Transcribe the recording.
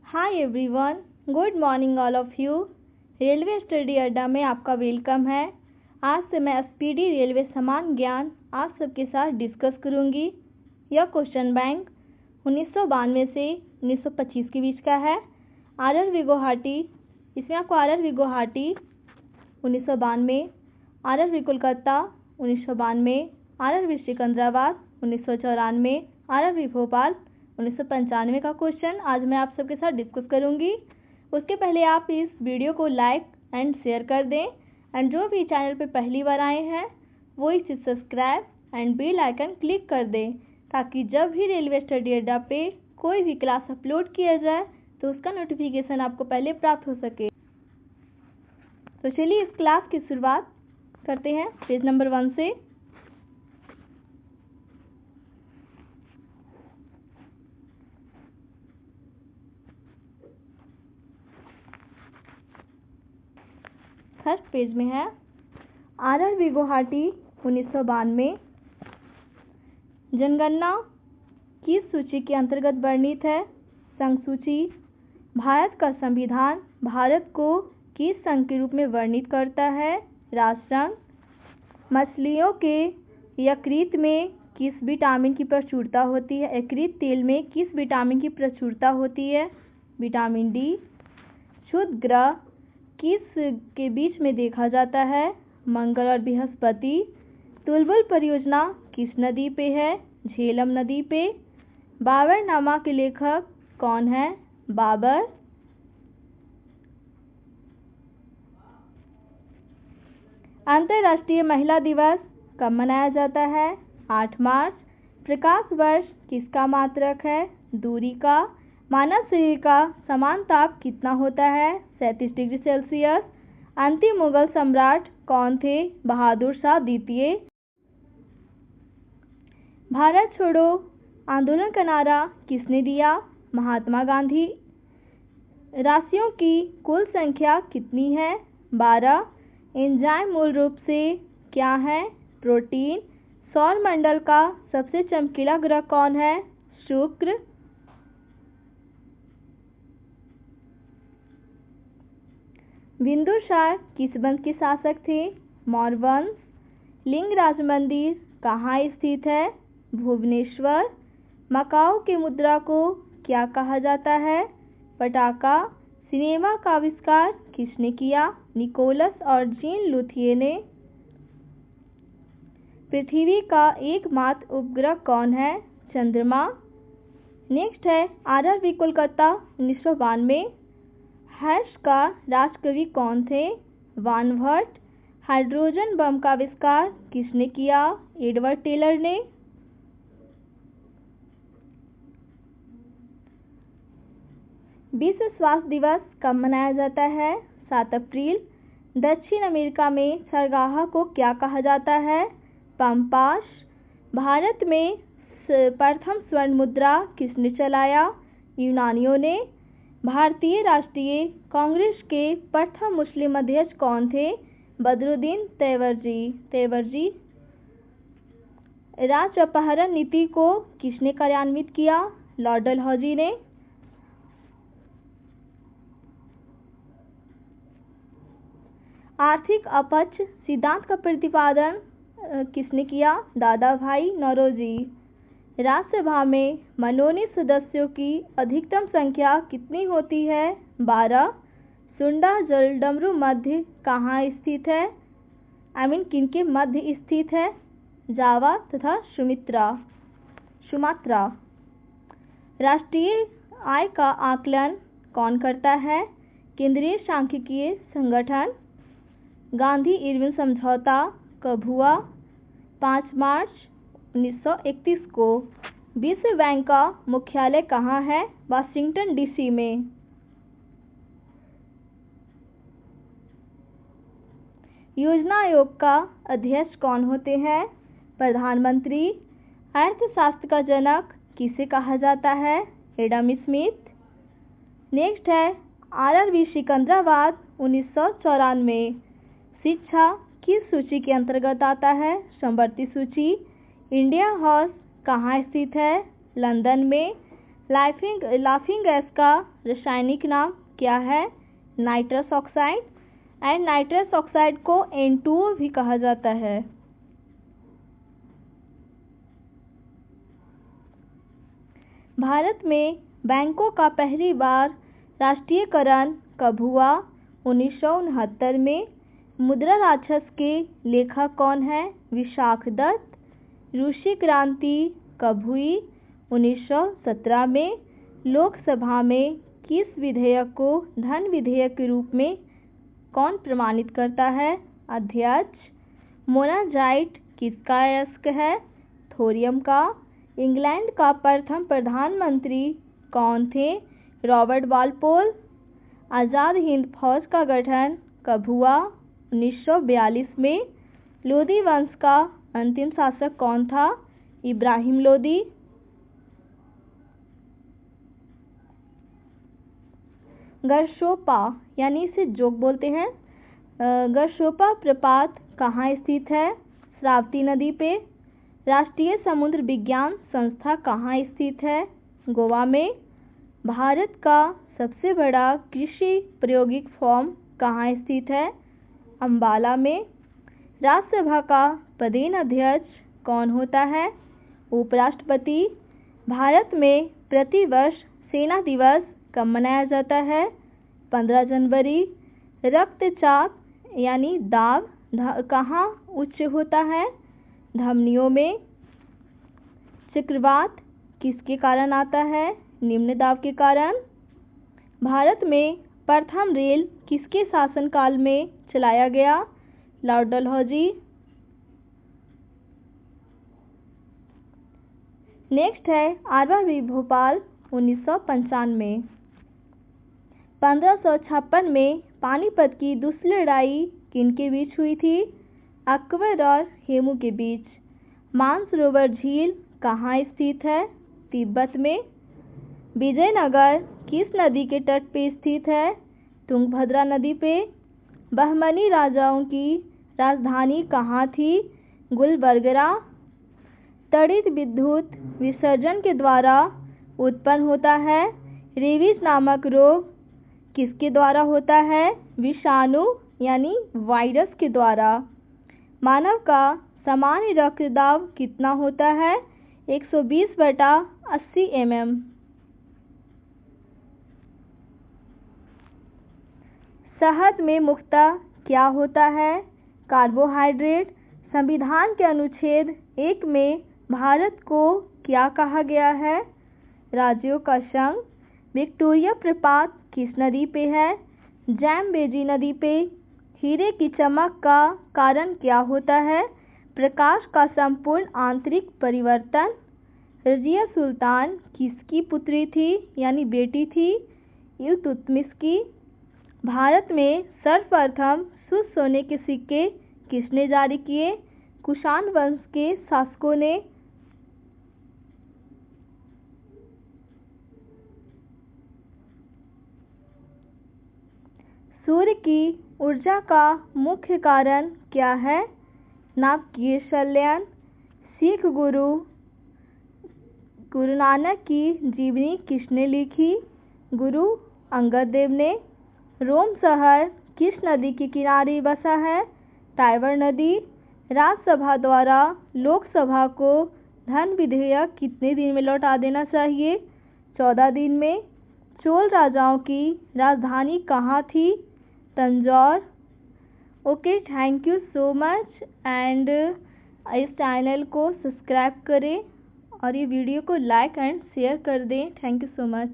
Hi everyone, good morning all of you. Railway study अड्डा में आपका वेलकम है। आज से मैं स्पीडी रेलवे समान ज्ञान आप सबके साथ डिस्कस करूंगी। यह क्वेश्चन बैंक 1992 से 1925 के बीच का है। आरआरबी गुवाहाटी, इसमें आपको RRB Guwahati 1992, RRB Kolkata 1992, RRB Secunderabad 1994, RRB Bhopal 1995 का क्वेश्चन आज मैं आप सबके साथ डिस्कस करूंगी। उसके पहले आप इस वीडियो को लाइक एंड शेयर कर दें एंड जो भी चैनल पे पहली बार आए हैं वो इसे subscribe and bell icon click कर दें ताकि जब भी रेलवे स्टडी अड्डा पे कोई भी क्लास अपलोड किया जाए तो उसका नोटिफिकेशन आपको पहले प्राप्त हो सके। तो चलिए इस क्लास की शुरुआत करते हैं पेज नंबर 1 से। फर्स्ट पेज में है आरआरबी गुवाहाटी 1992 जनगणना किस सूची के अंतर्गत वर्णित है? संघ सूची। भारत का संविधान भारत को किस संघ के रूप में वर्णित करता है? राष्ट्रसंघ। मछलियों के यकृत में किस विटामिन की प्रचुरता होती है? यकृत तेल में किस विटामिन की प्रचुरता होती है? Vitamin D. क्षुद्र ग्रह किस के बीच में देखा जाता है? मंगल और बृहस्पति। तुलबुल परियोजना किस नदी पे है? झेलम नदी पे। बाबरनामा के लेखक कौन है? बाबर। अंतर्राष्ट्रीय महिला दिवस कब मनाया जाता है? 8 मार्च। प्रकाश वर्ष किसका मात्रक है? दूरी का। मानव शरीर का समान ताप कितना होता है? 37 डिग्री सेल्सियस। अंतिम मुगल सम्राट कौन थे? बहादुर शाह द्वितीय। भारत छोड़ो आंदोलन का नारा किसने दिया? महात्मा गांधी। राशियों की कुल संख्या कितनी है? 12। एंजाइम मूल रूप से क्या है? प्रोटीन। सौर मंडल का सबसे चमकीला ग्रह कौन है? शुक्र। बिंदुसार किस वंश के शासक थे? मौर्य वंश। लिंगराज मंदिर कहाँ स्थित है? भुवनेश्वर। मकाओ की मुद्रा को क्या कहा जाता है? पटाका। सिनेमा का आविष्कार किसने किया? निकोलस और जीन लुथिये ने। पृथ्वी का एकमात्र उपग्रह कौन है? चंद्रमा। नेक्स्ट है आरआरबी कोलकाता 1992। हर्ष का राजकवि कौन थे? वानभट्ट। हाइड्रोजन बम का आविष्कार किसने किया? एडवर्ड टेलर ने। विश्व स्वास्थ्य दिवस कब मनाया जाता है? 7 अप्रैल। दक्षिण अमेरिका में सरगाहा को क्या कहा जाता है? पंपास। भारत में प्रथम स्वर्ण मुद्रा किसने चलाया? यूनानियों ने। भारतीय राष्ट्रीय कांग्रेस के प्रथम मुस्लिम अध्यक्ष कौन थे? बदरुद्दीन तैवरजी। राज्य अपहरण नीति को किसने कार्यान्वित किया? लॉर्ड डलहौजी ने। आर्थिक अपच सिद्धांत का प्रतिपादन किसने किया? दादा भाई नौरोजी। राज्यसभा में मनोनीत सदस्यों की अधिकतम संख्या कितनी होती है? 12। सुंडा जल डमरू मध्य कहाँ स्थित है? किनके मध्य स्थित है? जावा तथा सुमात्रा। राष्ट्रीय आय का आकलन कौन करता है? केंद्रीय सांख्यिकीय संगठन। गांधी इरविन समझौता कब हुआ? 5 मार्च 1931 को। विश्व बैंक का मुख्यालय कहाँ है? वाशिंगटन डीसी में। योजना आयोग का अध्यक्ष कौन होते हैं? प्रधानमंत्री। अर्थशास्त्र का जनक किसे कहा जाता है? Adam Smith. नेक्स्ट है आरआरबी सिकंदराबाद 1994। शिक्षा किस सूची के अंतर्गत आता है? समवर्ती सूची। इंडिया हाउस कहाँ स्थित है? लंदन में। लाफिंग गैस का रासायनिक नाम क्या है? Nitrous oxide. And nitrous oxide को N2O भी कहा जाता है। भारत में बैंकों का पहली बार राष्ट्रीयकरण कब हुआ? 1969 में। मुद्रा राक्षस के लेखक कौन है? विशाखदत्त। रूसी क्रांति कब हुई? 1917 में। लोकसभा में किस विधेयक को धन विधेयक के रूप में कौन प्रमाणित करता है? अध्यक्ष। मोनाजाइट किसका अयस्क है? थोरियम का। इंग्लैंड का प्रथम प्रधानमंत्री कौन थे? Robert Walpole. आज़ाद हिंद फौज का गठन कब हुआ? 1942 में। लोदी वंश का अंतिम शासक कौन था? इब्राहिम लोदी। गरशोपा यानी इसे जोक बोलते हैं। गरशोपा प्रपात कहाँ स्थित है? श्रावती नदी पे। राष्ट्रीय समुद्र विज्ञान संस्था कहाँ स्थित है? गोवा में। भारत का सबसे बड़ा कृषि प्रायोगिक फार्म कहाँ स्थित है? अंबाला में। राज्यसभा का प्रधान अध्यक्ष कौन होता है? उपराष्ट्रपति। भारत में प्रतिवर्ष सेना दिवस कब मनाया जाता है? 15 जनवरी। रक्तचाप यानी दाब कहाँ उच्च होता है? धमनियों में। चक्रवात किसके कारण आता है? निम्न दाब के कारण। भारत में प्रथम रेल किसके शासनकाल में चलाया गया? लॉर्ड डलहौजी। नेक्स्ट है आरआरबी भोपाल 1995। 1556 में पानीपत की दूसरी लड़ाई किनके बीच हुई थी? अकबर और हेमू के बीच। मानसरोवर झील कहाँ स्थित है? तिब्बत में। विजयनगर किस नदी के तट पे स्थित है? तुंगभद्रा नदी पे। बहमनी राजाओं की राजधानी कहाँ थी? गुलबर्गा। त्वरित विद्युत विसर्जन के द्वारा उत्पन्न होता है। रेबीज नामक रोग किसके द्वारा होता है? विषाणु यानी वायरस के द्वारा। मानव का सामान्य रक्तदाब कितना होता है? 120/80 mm। शहद में मुख्यतः क्या होता है? कार्बोहाइड्रेट। संविधान के अनुच्छेद 1 में भारत को क्या कहा गया है? राज्यों का संघ। विक्टोरिया प्रपात किस नदी पे है? जैम्बेजी नदी पे। हीरे की चमक का कारण क्या होता है? प्रकाश का संपूर्ण आंतरिक परिवर्तन। रजिया सुल्तान किसकी पुत्री थी यानी बेटी थी? इल्तुतमिश की। भारत में सर्वप्रथम शुद्ध सोने के सिक्के किसने जारी किए? कुषाण वंश के शासकों ने। सूर्य की ऊर्जा का मुख्य कारण क्या है? नाभिकीय संलयन। सिख गुरु नानक की जीवनी किसने लिखी? गुरु अंगद देव ने। रोम शहर किस नदी के किनारे बसा है? टाइबर नदी। राज्यसभा द्वारा लोकसभा को धन विधेयक कितने दिन में लौटा देना चाहिए? 14 दिन में। चोल राजाओं की राजधानी कहाँ थी? Tanjore. Okay, thank you so much. And इस चैनल को सब्सक्राइब करें और ये वीडियो को लाइक एंड शेयर कर दें। Thank you so much.